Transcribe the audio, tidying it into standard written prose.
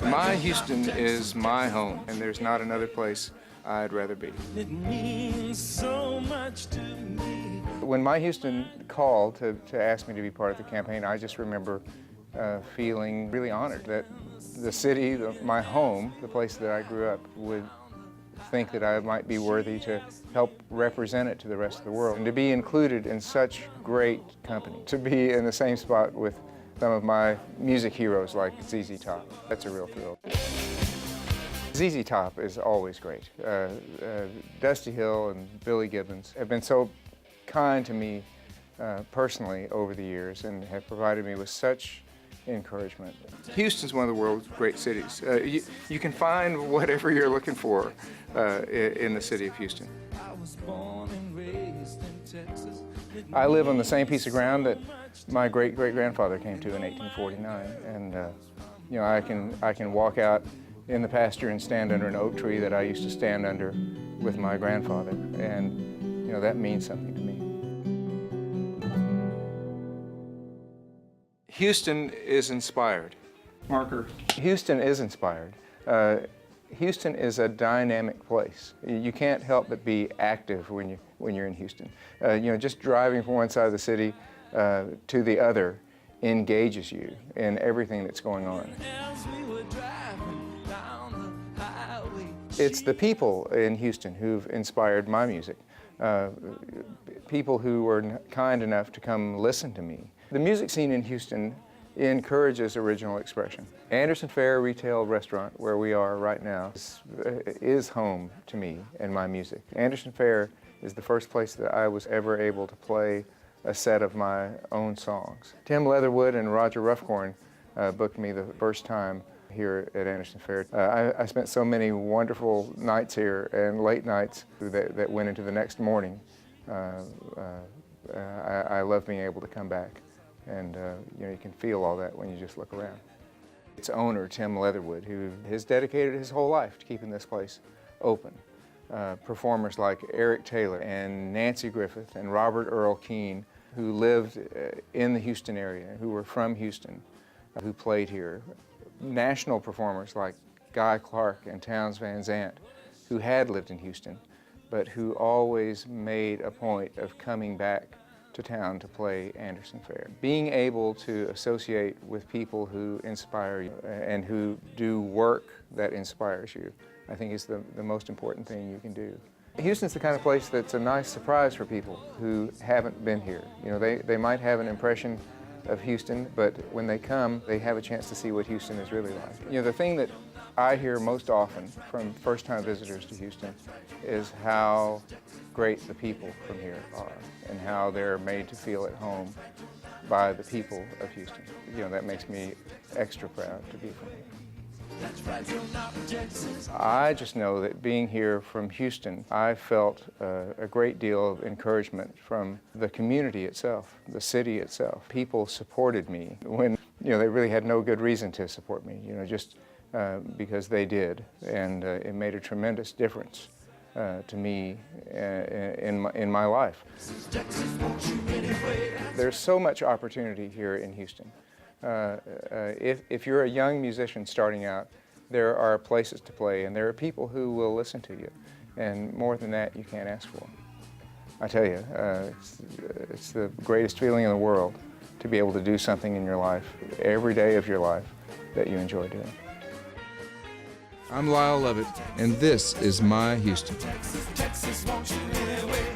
My Houston is my home, and there's not another place I'd rather be. It means so much to me. When My Houston called to ask me to be part of the campaign, I just remember feeling really honored that the city, my home, the place that I grew up, would think that I might be worthy to help represent it to the rest of the world. And to be included in such great company, to be in the same spot with some of my music heroes like ZZ Top, that's a real thrill. ZZ Top is always great. Dusty Hill and Billy Gibbons have been so kind to me personally over the years and have provided me with such encouragement. Houston's one of the world's great cities. You can find whatever you're looking for in the city of Houston. I was born and raised in Texas. I live on the same piece of ground that my great-great-grandfather came to in 1849, and you know, I can walk out in the pasture and stand under an oak tree that I used to stand under with my grandfather, and you know, that means something to me. Houston is inspired. Marker. Houston is inspired. Houston is a dynamic place. You can't help but be active when you're in Houston. You know, just driving from one side of the city to the other engages you in everything that's going on. It's the people in Houston who've inspired my music. People who were kind enough to come listen to me. The music scene in Houston encourages original expression. Anderson Fair Retail Restaurant, where we are right now, is home to me and my music. Anderson Fair is the first place that I was ever able to play a set of my own songs. Tim Leatherwood and Roger Ruffcorn booked me the first time here at Anderson Fair. I spent so many wonderful nights here and late nights that went into the next morning. I love being able to come back. And you know, you can feel all that when you just look around. Its owner, Tim Leatherwood, who has dedicated his whole life to keeping this place open. Performers like Eric Taylor and Nancy Griffith and Robert Earl Keane, who lived in the Houston area, who were from Houston, who played here. National performers like Guy Clark and Townes Van Zandt, who had lived in Houston, but who always made a point of coming back to town to play Anderson Fair. Being able to associate with people who inspire you and who do work that inspires you, I think is the most important thing you can do. Houston's the kind of place that's a nice surprise for people who haven't been here. You know, they might have an impression of Houston, but when they come, they have a chance to see what Houston is really like. You know, the thing that I hear most often from first-time visitors to Houston is how great the people from here are and how they're made to feel at home by the people of Houston. You know, that makes me extra proud to be from here. I just know that being here from Houston, I felt a great deal of encouragement from the community itself, the city itself. People supported me when, you know, they really had no good reason to support me, you know, just because they did, and it made a tremendous difference to me in my life. There's so much opportunity here in Houston. If you're a young musician starting out, there are places to play and there are people who will listen to you, and more than that you can't ask for. I tell you, it's the greatest feeling in the world to be able to do something in your life, every day of your life, that you enjoy doing. I'm Lyle Lovett, and this is My Houston. Texas, won't you anyway?